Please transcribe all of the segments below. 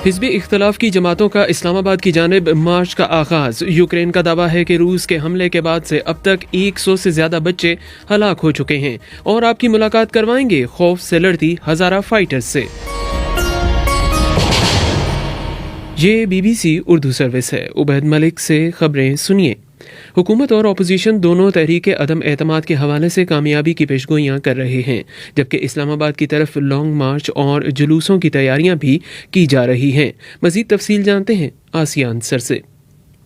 حزب اختلاف کی جماعتوں کا اسلام آباد کی جانب مارچ کا آغاز. یوکرین کا دعویٰ ہے کہ روس کے حملے کے بعد سے اب تک 100 سے زیادہ بچے ہلاک ہو چکے ہیں اور آپ کی ملاقات کروائیں گے خوف سے لڑتی ہزارہ فائٹرز سے. یہ BBC اردو سروس ہے. عبید ملک سے خبریں سنیے. حکومت اور اپوزیشن دونوں تحریک عدم اعتماد کے حوالے سے کامیابی کی پیشگوئیاں کر رہے ہیں، جبکہ اسلام آباد کی طرف لانگ مارچ اور جلوسوں کی تیاریاں بھی کی جا رہی ہیں. مزید تفصیل جانتے ہیں آسیہ انصر سے.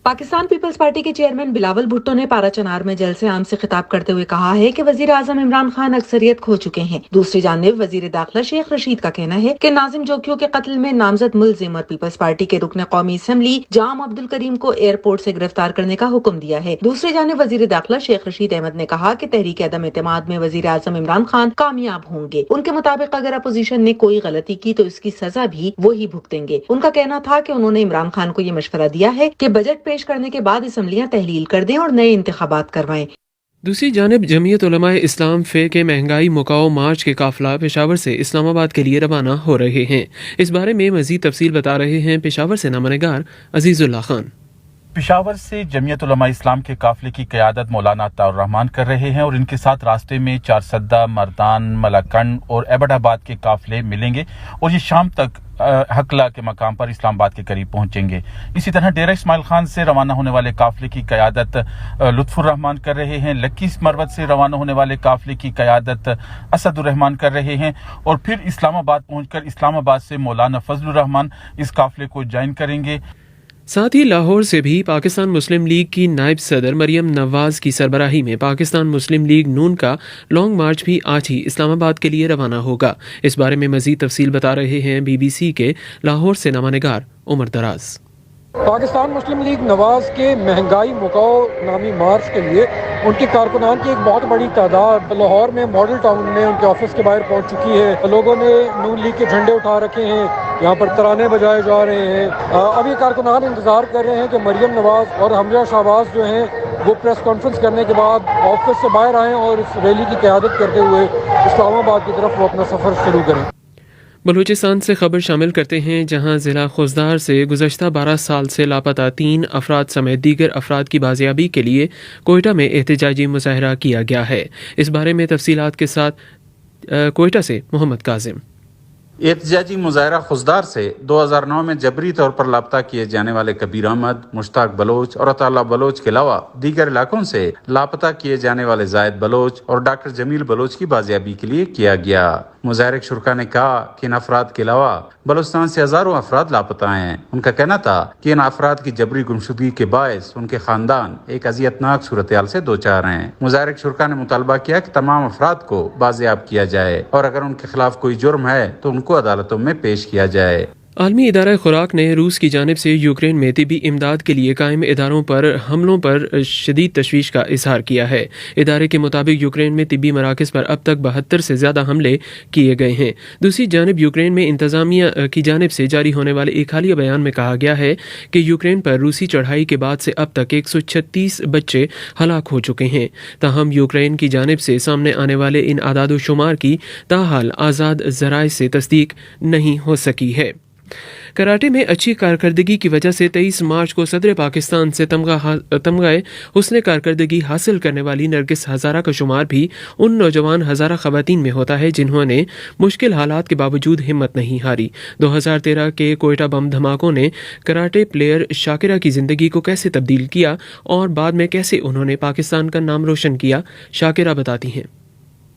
پاکستان پیپلز پارٹی کے چیئرمین بلاول بھٹو نے پارا چنار میں جلسے عام سے خطاب کرتے ہوئے کہا ہے کہ وزیر اعظم عمران خان اکثریت کھو چکے ہیں. دوسری جانب وزیر داخلہ شیخ رشید کا کہنا ہے کہ ناظم جوکیو کے قتل میں نامزد ملزم اور پیپلز پارٹی کے رکن قومی اسمبلی جام عبدالکریم کو ایئرپورٹ سے گرفتار کرنے کا حکم دیا ہے. دوسری جانب وزیر داخلہ شیخ رشید احمد نے کہا کہ تحریک عدم اعتماد میں وزیر اعظم عمران خان کامیاب ہوں گے. ان کے مطابق اگر اپوزیشن نے کوئی غلطی کی تو اس کی سزا بھی وہی بھگتیں گے. ان کا کہنا تھا کہ انہوں نے عمران خان کو یہ مشورہ دیا ہے کہ بجٹ پیش کرنے کے بعد اسمبلیاں تحلیل کر دیں اور نئے انتخابات کروائیں. دوسری جانب جمعیت علماء اسلام فے کے مہنگائی مکاؤ مارچ کے قافلہ پشاور سے اسلام آباد کے لیے روانہ ہو رہے ہیں. اس بارے میں مزید تفصیل بتا رہے ہیں پشاور سے نامہ نگار عزیز اللہ خان. پشاور سے جمعیت علماء اسلام کے قافلے کی قیادت مولانا عطاء الرحمان کر رہے ہیں اور ان کے ساتھ راستے میں چارسدہ، مردان، ملاکنڈ اور ایبٹ آباد کے قافلے ملیں گے اور یہ شام تک حقلہ کے مقام پر اسلام آباد کے قریب پہنچیں گے. اسی طرح ڈیرہ اسماعیل خان سے روانہ ہونے والے قافلے کی قیادت لطف الرحمان کر رہے ہیں. لکی مروت سے روانہ ہونے والے قافلے کی قیادت اسد الرحمان کر رہے ہیں اور پھر اسلام آباد پہنچ کر اسلام آباد سے مولانا فضل الرحمان اس قافلے کو جوائن کریں گے. ساتھ ہی لاہور سے بھی پاکستان مسلم لیگ کی نائب صدر مریم نواز کی سربراہی میں پاکستان مسلم لیگ نون کا لانگ مارچ بھی آج ہی اسلام آباد کے لیے روانہ ہوگا. اس بارے میں مزید تفصیل بتا رہے ہیں BBC کے لاہور سے نامہ نگار عمر دراز. پاکستان مسلم لیگ نواز کے مہنگائی مکاؤ نامی مارچ کے لیے ان کے کارکنان کی ایک بہت بڑی تعداد لاہور میں ماڈل ٹاؤن میں ان کے آفس کے باہر پہنچ چکی ہے. لوگوں نے نون لیگ کے جھنڈے اٹھا رکھے ہیں، یہاں پر ترانے بجائے جا رہے ہیں. اب یہ کارکنان انتظار کر رہے ہیں کہ مریم نواز اور حمزہ شہباز جو ہیں وہ پریس کانفرنس کرنے کے بعد آفس سے باہر آئیں اور اس ریلی کی قیادت کرتے ہوئے اسلام آباد کی طرف وہ اپنا سفر شروع کریں. بلوچستان سے خبر شامل کرتے ہیں، جہاں ضلع خوزدار سے گزشتہ 12 سال سے لاپتہ 3 افراد سمیت دیگر افراد کی بازیابی کے لیے کوئٹہ میں احتجاجی مظاہرہ کیا گیا ہے. اس بارے میں تفصیلات کے ساتھ کوئٹہ سے محمد کاظم. احتجاجی مظاہرہ خوزدار سے 2009 میں جبری طور پر لاپتہ کیے جانے والے کبیر احمد، مشتاق بلوچ اور عطا اللہ بلوچ کے علاوہ دیگر علاقوں سے لاپتہ کیے جانے والے زائد بلوچ اور ڈاکٹر جمیل بلوچ کی بازیابی کے لیے کیا گیا. مظاہرے کے شرکا نے کہا کہ ان افراد کے علاوہ بلوچستان سے ہزاروں افراد لاپتہ ہیں. ان کا کہنا تھا کہ ان افراد کی جبری گمشدگی کے باعث ان کے خاندان ایک اذیتناک صورتحال سے دوچار ہیں. مظاہرے کے شرکا نے مطالبہ کیا کہ تمام افراد کو بازیاب کیا جائے اور اگر ان کے خلاف کوئی جرم ہے تو ان کو عدالتوں میں پیش کیا جائے. عالمی ادارہ خوراک نے روس کی جانب سے یوکرین میں طبی امداد کے لیے قائم اداروں پر حملوں پر شدید تشویش کا اظہار کیا ہے. ادارے کے مطابق یوکرین میں طبی مراکز پر اب تک 72 سے زیادہ حملے کیے گئے ہیں. دوسری جانب یوکرین میں انتظامیہ کی جانب سے جاری ہونے والے ایک حالیہ بیان میں کہا گیا ہے کہ یوکرین پر روسی چڑھائی کے بعد سے اب تک 136 بچے ہلاک ہو چکے ہیں. تاہم یوکرین کی جانب سے سامنے آنے والے ان اعداد و شمار کی تاحال آزاد ذرائع سے تصدیق نہیں ہو سکی ہے. کراٹے میں اچھی کارکردگی کی وجہ سے 23 مارچ کو صدر پاکستان سے تمغہ حسن کارکردگی حاصل کرنے والی نرگس ہزارہ کا شمار بھی ان نوجوان ہزارہ خواتین میں ہوتا ہے جنہوں نے مشکل حالات کے باوجود ہمت نہیں ہاری. 2013 کے کوئٹہ بم دھماکوں نے کراٹے پلیئر شاکرہ کی زندگی کو کیسے تبدیل کیا اور بعد میں کیسے انہوں نے پاکستان کا نام روشن کیا، شاکرہ بتاتی ہیں.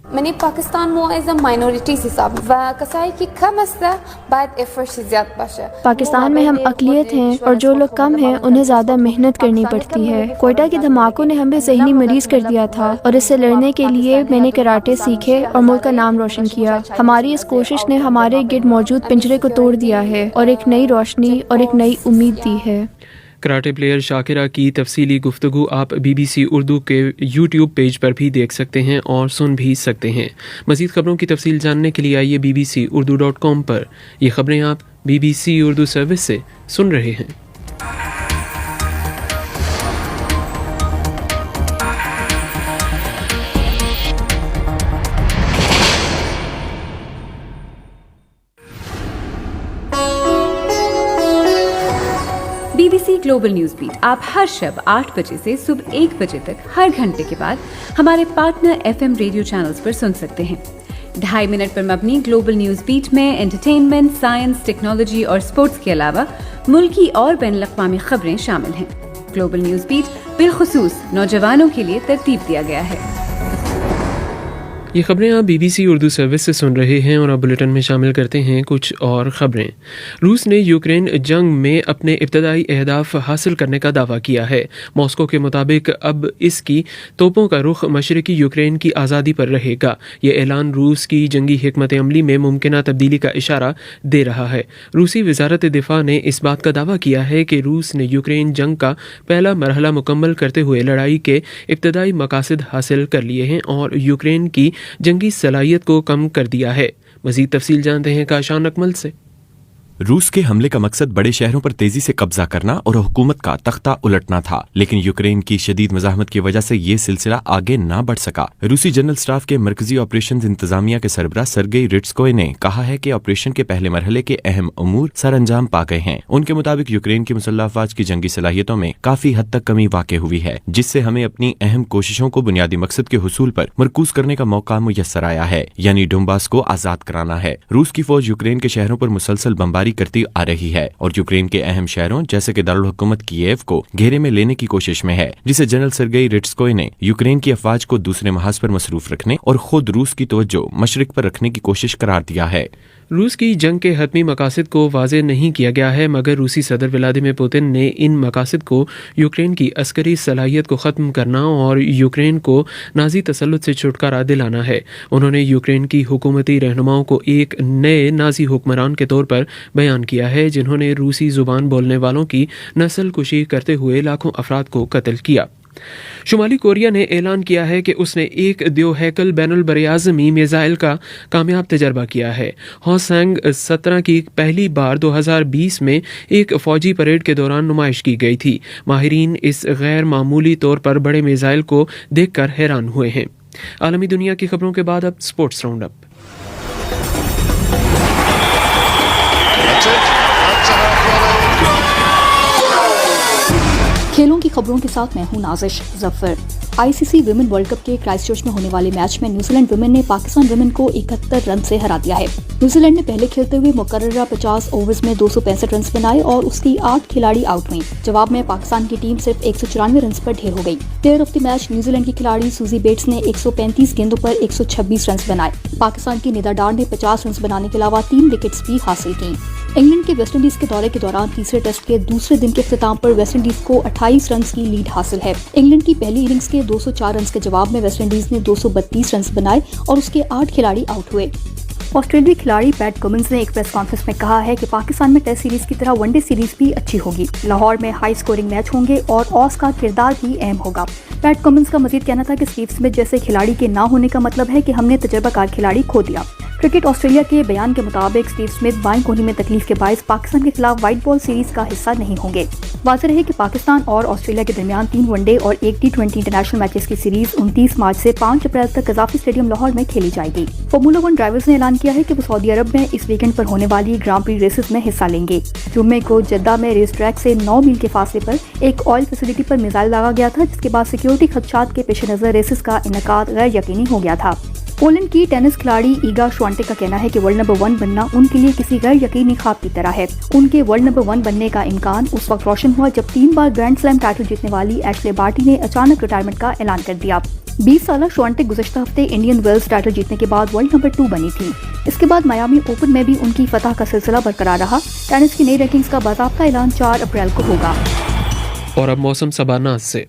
من پاکستان مو از ماینورٹی حساب و کسایی که کم است باید افرش زیاد باشه. پاکستان میں ہم اقلیت ہیں اور جو لوگ کم ہیں انہیں زیادہ محنت کرنی پڑتی ہے. کوئٹہ کے دھماکوں نے ہمیں ذہنی مریض کر دیا تھا اور اس سے لڑنے کے لیے میں نے کراٹے سیکھے اور ملک کا نام روشن کیا. ہماری اس کوشش نے ہمارے گرد موجود پنجرے کو توڑ دیا ہے اور ایک نئی روشنی اور ایک نئی امید دی ہے. کراٹے پلیئر شاکرہ کی تفصیلی گفتگو آپ BBC اردو کے YouTube پیج پر بھی دیکھ سکتے ہیں اور سن بھی سکتے ہیں. مزید خبروں کی تفصیل جاننے کے لیے آئیے bbcurdu.com پر. یہ خبریں آپ BBC اردو سروس سے سن رہے ہیں. BBC ग्लोबल न्यूज बीट आप हर शब 8 बजे से सुबह 1 बजे तक हर घंटे के बाद हमारे पार्टनर FM रेडियो चैनल्स पर सुन सकते हैं। 2.5 मिनट पर मबनी ग्लोबल न्यूज बीट में एंटरटेनमेंट, साइंस, टेक्नोलॉजी और स्पोर्ट्स के अलावा मुल्की और बैनुल-अक़वामी खबरें शामिल हैं। ग्लोबल न्यूज बीट बिलखुसूस नौजवानों के लिए तरतीब दिया गया है। ये खबरें आप BBC उर्दू सर्विस से सुन रहे हैं और अब बुलेटिन में शामिल करते हैं कुछ और खबरें। रूस ने यूक्रेन जंग में अपने इब्तदाई अहदाफ हासिल करने का दावा किया है। मॉस्को के मुताबिक अब इसकी तोपों का रुख मशरकी यूक्रेन की आज़ादी पर रहेगा। ये ऐलान रूस की जंगी हिकमत अमली में मुमकिन तब्दीली का इशारा दे रहा है। रूसी वजारत दिफा ने इस बात का दावा किया है कि रूस ने यूक्रेन जंग का पहला मरहला मुकम्मल करते हुए लड़ाई के इब्तदाई मकासद हासिल कर लिए हैं और यूक्रेन की जंगी सलाहियत को कम कर दिया है। मज़ीद तफसील जानते हैं काशान अकमल से। रूस के हमले का मकसद बड़े शहरों पर तेजी से कब्जा करना और हुकूमत का तख्ता उलटना था, लेकिन यूक्रेन की शदीद मज़ाहमत की वजह से ये सिलसिला आगे ना बढ़ सका। रूसी जनरल स्टाफ के मरकजी ऑपरेशन इंतजामिया के सरबराह सर्गेई रिट्स्कोय ने कहा है कि ऑपरेशन के पहले मरहले के अहम उमूर सर अंजाम पा गए हैं। उनके मुताबिक यूक्रेन की मुसल्लह अफवाज की जंगी सलाहियतों में काफी हद तक कमी वाक़ हुई है, जिससे हमें अपनी अहम कोशिशों को बुनियादी मकसद के हुसूल पर मरकूज करने का मौका मुयस्सर आया है, यानी डोंबास को आजाद कराना है। रूस की फौज यूक्रेन के शहरों पर मुसलसल बमबारी करती आ रही है और यूक्रेन के अहम शहरों जैसे कि दारुल हुकूमत कीव को घेरे में लेने की कोशिश में है, जिसे जनरल सर्गेई रिट्स्कोय ने यूक्रेन की अफवाज को दूसरे महाज पर मसरूफ रखने और खुद रूस की तवज्जो मशरिक पर रखने की कोशिश करार दिया है। रूस की जंग के हतमी मकासद को वाज़ेह नहीं किया गया है, मगर रूसी सदर व्लादिमीर पुतिन ने इन मकासद को यूक्रेन की अस्करी सलाहियत को ख़त्म करना और यूक्रेन को नाजी तसल्लुत से छुटकारा दिलाना है। उन्होंने यूक्रेन की हुकूमती रहनुमाओं को एक नए नाजी हुक्मरान के तौर पर बयान किया है, जिन्होंने रूसी ज़ुबान बोलने वालों की नस्ल कुशी करते हुए लाखों अफराद को कत्ल किया। शुमाली कोरिया ने ऐलान किया है कि उसने एक द्योहैकल बैनुल बरियाज़मी मिसाइल का कामयाब तजर्बा किया है। हॉसैंग 17 की पहली बार 2020 में एक फौजी परेड के दौरान नुमाइश की गई थी। माहिरीन इस गैर मामूली तौर पर बड़े मिसाइल को देखकर हैरान हुए हैं। आलमी दुनिया की खबरों के बाद अब स्पोर्ट्स राउंड अप। खेलों की खबरों के साथ मैं हूं Nazish Zafar. ICC women world cup के क्राइस्टचर्च में होने वाले मैच में न्यूजीलैंड विमेन ने पाकिस्तान विमेन को 71 रन से हरा दिया है। न्यूजीलैंड ने पहले खेलते हुए मुकर्ररा 50 ओवर्स में 265 रन बनाए और उसकी 8 खिलाड़ी आउट हुई। जवाब में पाकिस्तान की टीम सिर्फ 194 रन पर ढेर हो गई। Player of the match New Zealand की खिलाड़ी सूजी बेट्स ने 135 गेंदों पर 126 रन बनाए। पाकिस्तान की निदा डार ने 50 रन बनाने के अलावा 3 विकेट्स भी हासिल की। इंग्लैंड के वेस्टइंडीज के दौरे के दौरान तीसरे टेस्ट के दूसरे दिन के इख्तिताम पर वेस्टइंडीज को 28 रन की लीड हासिल है। इंग्लैंड की पहली इनिंग्स के 204 रन के जवाब में वेस्टइंडीज ने 232 रन बनाए और उसके 8 खिलाड़ी आउट हुए। ऑस्ट्रेलियाई खिलाड़ी पैट कमिंस ने एक प्रेस कॉन्फ्रेंस में कहा है कि पाकिस्तान में टेस्ट सीरीज की तरह वनडे सीरीज भी अच्छी होगी। लाहौर में हाई स्कोरिंग मैच होंगे और ऑस का किरदार भी अहम होगा। पैट कमिंस का मजीद कहना था कि स्टीव स्मिथ जैसे खिलाड़ी के ना होने का मतलब है कि हमने तजर्बाकार खिलाड़ी खो दिया। क्रिकेट ऑस्ट्रेलिया के बयान के मुताबिक स्टीव स्मिथ बाईं कोहनी में तकलीफ के बायस पाकिस्तान के खिलाफ व्हाइट बॉल सीरीज का हिस्सा नहीं होंगे। वाज़ेह रहे कि पाकिस्तान और ऑस्ट्रेलिया के दरमियान 3 वनडे और 1 T20 इंटरनेशनल मैचेस की सीरीज 29 मार्च से 5 अप्रैल तक कज़ाफी स्टेडियम लाहौर में खेली जाएगी। फॉर्मूला 1 ड्राइवर्स ने ऐलान किया है कि वो सऊदी अरब में इस वीकेंड पर होने वाली ग्रां प्री रेसेस में हिस्सा लेंगे। जुम्मे को जद्दा में रेस ट्रैक से 9 मील के फासले पर एक ऑयल फैसिलिटी पर मिसाइल दागा गया था, जिसके बाद सिक्योरिटी खदशात के पेश नजर रेसेस का इनेकाद गैर यकीनी हो गया था। पोलैंड की टेनिस खिलाड़ी ईगा श्वांटेक का कहना है कि वर्ल्ड नंबर 1 बनना उनके लिए किसी गैर यकीनी ख्वाब की तरह है। उनके वर्ल्ड नंबर 1 बनने का इम्कान उस वक्त रोशन हुआ जब 3 बार ग्रैंड स्लैम टाइटल जीतने वाली एशले बार्टी ने अचानक रिटायरमेंट का ऐलान कर दिया। 20 साल श्वांटेक गुज़श्ता हफ्ते इंडियन वेल्स टाइटल जीतने के बाद वर्ल्ड नंबर 2 बनी थी। इसके बाद मायामी ओपन में भी उनकी फतह का सिलसिला बरकरार रहा। टेनिस की नई रैंकिंग्स का बाज़ाब्ता ऐलान 4 अप्रैल को होगा। और अब मौसम सबानाज से।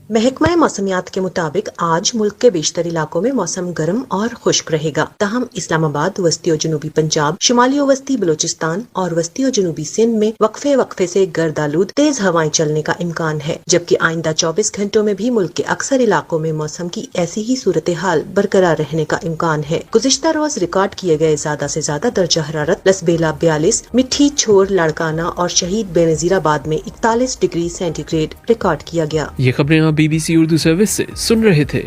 महकमा मौसमियात के मुताबिक आज मुल्क के बेशतर इलाकों में मौसम गर्म और खुश्क रहेगा। तहम इस्लामाबाद, वस्ती और जनूबी पंजाब, शुमाली और वस्ती बलोचिस्तान और वस्ती और जनूबी सिंध में वक्फे वक्फे से गर्द आलूद तेज हवाएं चलने का इम्कान है, जबकि आइंदा 24 घंटों में भी मुल्क के अक्सर इलाकों में मौसम की ऐसी ही सूरत हाल बरकरार रहने का इम्कान है। गुज़िश्ता रोज रिकॉर्ड किए गए ज्यादा से ज्यादा दर्जा हरारत लसबेला 42, मिठी छोर लाड़काना और शहीद बेनजीराबाद में 41 डिग्री सेंटीग्रेड रिकॉर्ड किया गया। ये खबरें आप BBC उर्दू सर्विस से सुन रहे थे।